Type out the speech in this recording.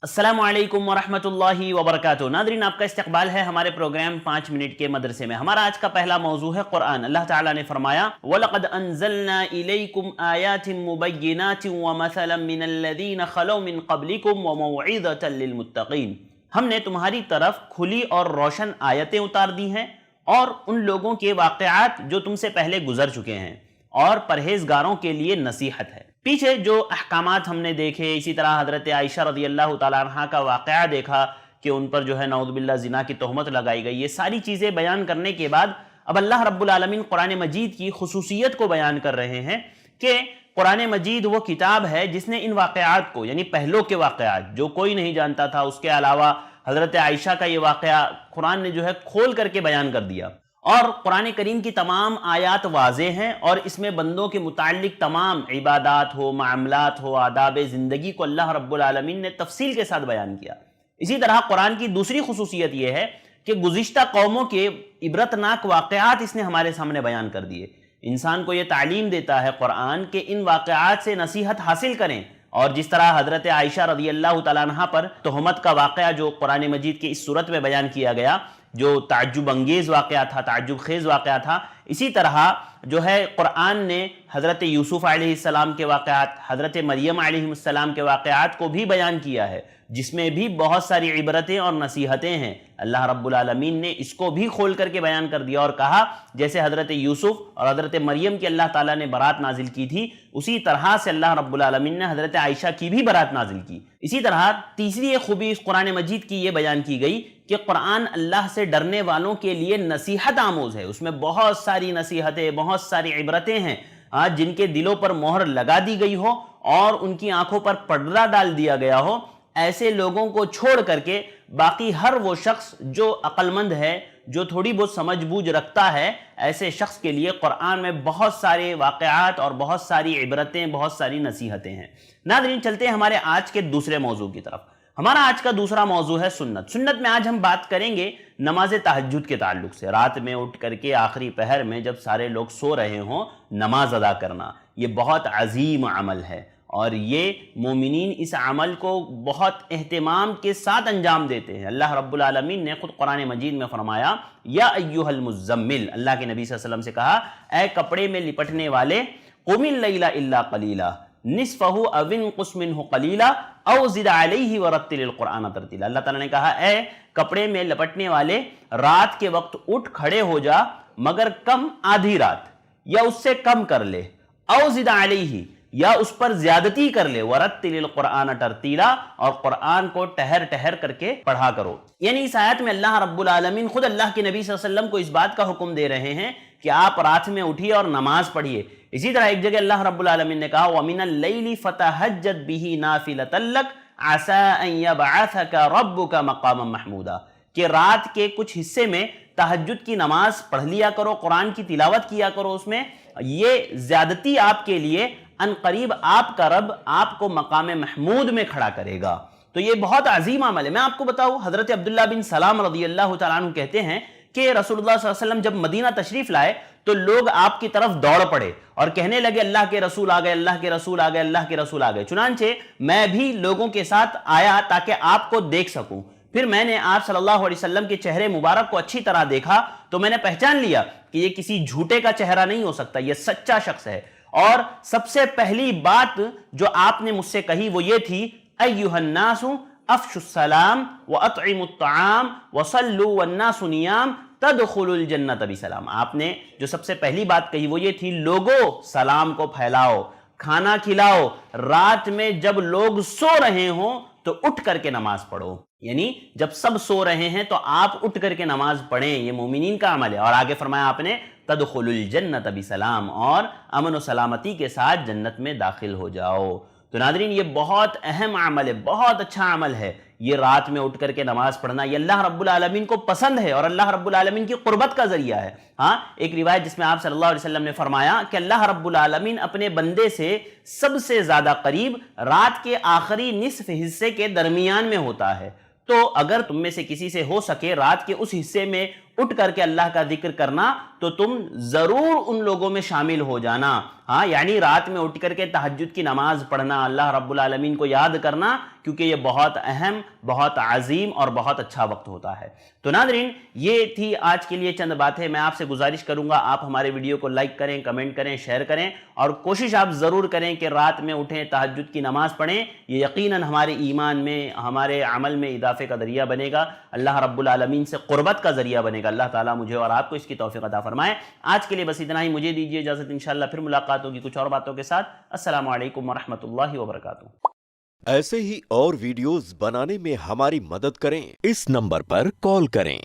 अस्सलामु अलैकुम वरहमतुल्लाहि वबरकातुहू। नादरीन, आपका इस्तकबाल है हमारे प्रोग्राम 5 मिनट के मदरसे में। हमारा आज का पहला मौजू है कुरान। अल्लाह ताला ने फरमाया, वलक़द अंज़लना इलैकुम आयातिम मुबय्यिनातिन व मसलन मिनल्लज़ीना खलौ मिन क़ब्लिकुम व मौइज़तन लिलमुत्तक़ीन। हमने तुम्हारी तरफ खुली और रोशन आयतें उतार दी हैं और उन लोगों के वाक़यात जो तुमसे पहले गुजर चुके हैं, और परहेजगारों के लिए नसीहत है। पीछे जो अहकामात हमने देखे, इसी तरह हज़रत आयशा रज़ी अल्लाह तआला अन्हा का वाक़या देखा कि उन पर जो है नऊज़ बिल्लाह ज़िना की तोहमत लगाई गई। ये सारी चीज़ें बयान करने के बाद अब अल्लाह रब्बुल आलमीन कुरान मजीद की खुसूसियत को बयान कर रहे हैं कि कुरान मजीद वो किताब है जिसने इन वाक़यात को, यानी पहलों के वाक़यात जो कोई नहीं जानता था, उसके अलावा हज़रत आयशा का ये वाक़या कुरान ने जो है खोल करके बयान कर दिया। और कुरान करीम की तमाम आयात वाज़े हैं और इसमें बंदों के मुताल्लिक तमाम इबादात हो, मामलात हो, आदाब ज़िंदगी को अल्लाह रब्बुल आलमीन ने तफसील के साथ बयान किया। इसी तरह कुरान की दूसरी खुसूसियत यह है कि गुज़िश्ता कौमों के इबरतनाक वाक़यात इसने हमारे सामने बयान कर दिए। इंसान को यह तालीम देता है कुरान के इन वाक़यात से नसीहत हासिल करें। और जिस तरह हज़रत आयशा रज़ी अल्लाह तआला अन्हा पर तोहमत का वाक़या जो कुरान मजीद के इस सूरत में बयान किया गया, जो ताज्जुब अंगेज़ वाक़या था, ताज्जुब खेज़ वाक़या था, इसी तरह जो है कुरान ने हज़रत यूसुफ़ अलैहिस्सलाम के वाक़यात, हज़रत मरियम अलैहिस्सलाम के वाक़यात को भी बयान किया है, जिसमें भी बहुत सारी इबरतें और नसीहतें हैं। अल्लाह रब्बुल आलमीन ने इसको भी खोल करके बयान कर दिया और कहा जैसे हज़रत यूसुफ़ और हज़रत मरियम की अल्लाह ताला ने बरात नाजिल की थी, उसी तरह से अल्लाह रब्बुल आलमीन ने हज़रत आयशा की भी बरात नाजिल की। इसी तरह तीसरी एक खूबी इस कुरान मजीद की ये बयान की गई कि कुरान अल्लाह से डरने वालों के लिए नसीहत आमोज़ है। उसमें बहुत सारी नसीहतें, बहुत सारी इबरतें हैं जिनके दिलों पर मोहर लगा दी गई हो और उनकी आंखों पर पर्दा डाल दिया गया हो। ऐसे लोगों को छोड़ करके बाकी हर वो शख्स जो अक्लमंद है, जो थोड़ी बहुत समझ बूझ रखता है, ऐसे शख्स के लिए कुरान में बहुत सारे वाक़यात और बहुत सारी इबरतें, बहुत सारी नसीहतें हैं। नाज़रीन, चलते हैं हमारे आज के दूसरे मौजू की तरफ। हमारा आज का दूसरा मौजू है सुन्नत। सुन्नत में आज हम बात करेंगे नमाज तहज्जुद के ताल्लुक से। रात में उठ करके आखिरी पहर में जब सारे लोग सो रहे हों, नमाज अदा करना, ये बहुत अजीम अमल है और ये मोमिनीन इस अमल को बहुत एहतिमाम के साथ अंजाम देते हैं। अल्लाह रब्बुल आलमीन ने खुद कुरान मजीद में फरमाया, या अय्युहल मुज़्ज़म्मिल, अल्लाह के नबी सल्लल्लाहु अलैहि वसल्लम से कहा, ए कपड़े में लिपटने वाले, क़ुमिल लैला इल्ला क़लीला निस्फ़हु अव इनक़ुस मिन्हु क़लीला औ ज़िद अलैहि वरत्तिलिल क़ुरआन तरतीला। अल्लाह ताला ने कहा, ए कपड़े में लपटने वाले, रात के वक्त उठ खड़े हो जा, मगर कम आधी रात या उससे कम कर ले, औ ज़िद अलैहि, या उस पर ज्यादती कर ले, वरत्तिलिल क़ुरआन तरतीला, और कुरान को ठहर ठहर करके पढ़ा करो। यानी इस आयत में अल्लाह रब्बुल आलमीन खुद अल्लाह के नबी सल्लल्लाहु अलैहि वसल्लम को इस बात का हुक्म दे रहे हैं कि आप रात में उठिए और नमाज पढ़िए। इसी तरह एक जगह अल्लाह रब्बुल आलमीन ने कहा, वमिनल लैली फतहज्जद बिही नाफिलतन लक असा अन यबअसका रब्बुका मक़ामम महमूदा, कि रात के कुछ हिस्से में तहज्जुद की नमाज पढ़ लिया करो, कुरान की तिलावत किया करो, उसमें ये ज्यादती आपके लिए अन करीब आपका रब आपको मकाम महमूद में खड़ा करेगा। तो ये बहुत अजीम अमल है। मैं आपको बताऊं, हजरत अब्दुल्लाह बिन सलाम रज़ी अल्लाह तआला अन्हु कहते हैं कि रसूलुल्लाह सल्लल्लाहु अलैहि वसल्लम जब मदीना तशरीफ लाए तो लोग आपकी तरफ दौड़ पड़े और कहने लगे, अल्लाह के रसूल आ गए, अल्लाह के रसूल आ गए, अल्लाह के रसूल आ गए। चुनांचे मैं भी लोगों के साथ आया ताकि आपको देख सकूं। फिर मैंने आप सल्लल्लाहु अलैहि वसल्लम के चेहरे मुबारक को अच्छी तरह देखा तो मैंने पहचान लिया कि ये किसी झूठे का चेहरा नहीं हो सकता, ये सच्चा शख्स है। और सबसे पहली बात जो आपने मुझसे कही वो ये थी, अय्युहन्नासु अफ़शुस्सलाम व अत्इमुत्तआम व सल्लु वन्नासु नियाम तदखुलुल जन्नत बिसलाम। आपने जो सबसे पहली बात कही वो ये थी, लोगो सलाम को फैलाओ, खाना खिलाओ, रात में जब लोग सो रहे हों तो उठ करके नमाज पढ़ो। यानी जब सब सो रहे हैं तो आप उठ करके नमाज पढ़ें, ये मोमिनीन का अमल है। और आगे फरमाया आपने, तदखुलुल जन्नत बिसलाम, और अमन व सलामती के साथ जन्नत में दाखिल हो जाओ। तो नादरीन, ये बहुत अहम अमल है, बहुत अच्छा अमल है। ये रात में उठ करके नमाज पढ़ना, ये अल्लाह रब्बुल आलमीन को पसंद है और अल्लाह रब्बुल आलमीन की कुर्बत का जरिया है। हाँ, एक रिवायत जिसमें आप सल्लल्लाहु अलैहि वसल्लम ने फरमाया कि अल्लाह रब्बुल आलमीन अपने बंदे से सबसे ज्यादा करीब रात के आखिरी निस्फ हिस्से के दरमियान में होता है। तो अगर तुम में से किसी से हो सके रात के उस हिस्से में उठ करके अल्लाह का जिक्र करना, तो तुम जरूर उन लोगों में शामिल हो जाना। ہاں یعنی رات میں اٹھ کر کے تہجد کی نماز پڑھنا، اللہ رب العالمین کو یاد کرنا، کیونکہ یہ بہت اہم، بہت عظیم اور بہت اچھا وقت ہوتا ہے۔ تو ناظرین یہ تھی آج کے لیے چند باتیں۔ میں آپ سے گزارش کروں گا آپ ہمارے ویڈیو کو لائک کریں، کمنٹ کریں، شیئر کریں، اور کوشش آپ ضرور کریں کہ رات میں اٹھیں، تہجد کی نماز پڑھیں۔ یہ یقیناً ہمارے ایمان میں، ہمارے عمل میں اضافے کا ذریعہ بنے گا، اللہ رب العالمین سے قربت کا ذریعہ بنے گا۔ اللہ تعالیٰ مجھے اور آپ کو اس کی توفیق عطا فرمائے۔ آج کے لیے بس اتنا ہی، مجھے دیجیے اجازت، انشاءاللہ پھر ملاقات ہوگی کچھ اور باتوں کے ساتھ۔ السلام علیکم ورحمۃ اللہ وبرکاتہ۔ ایسے ہی اور ویڈیوز بنانے میں ہماری مدد کریں، اس نمبر پر کال کریں۔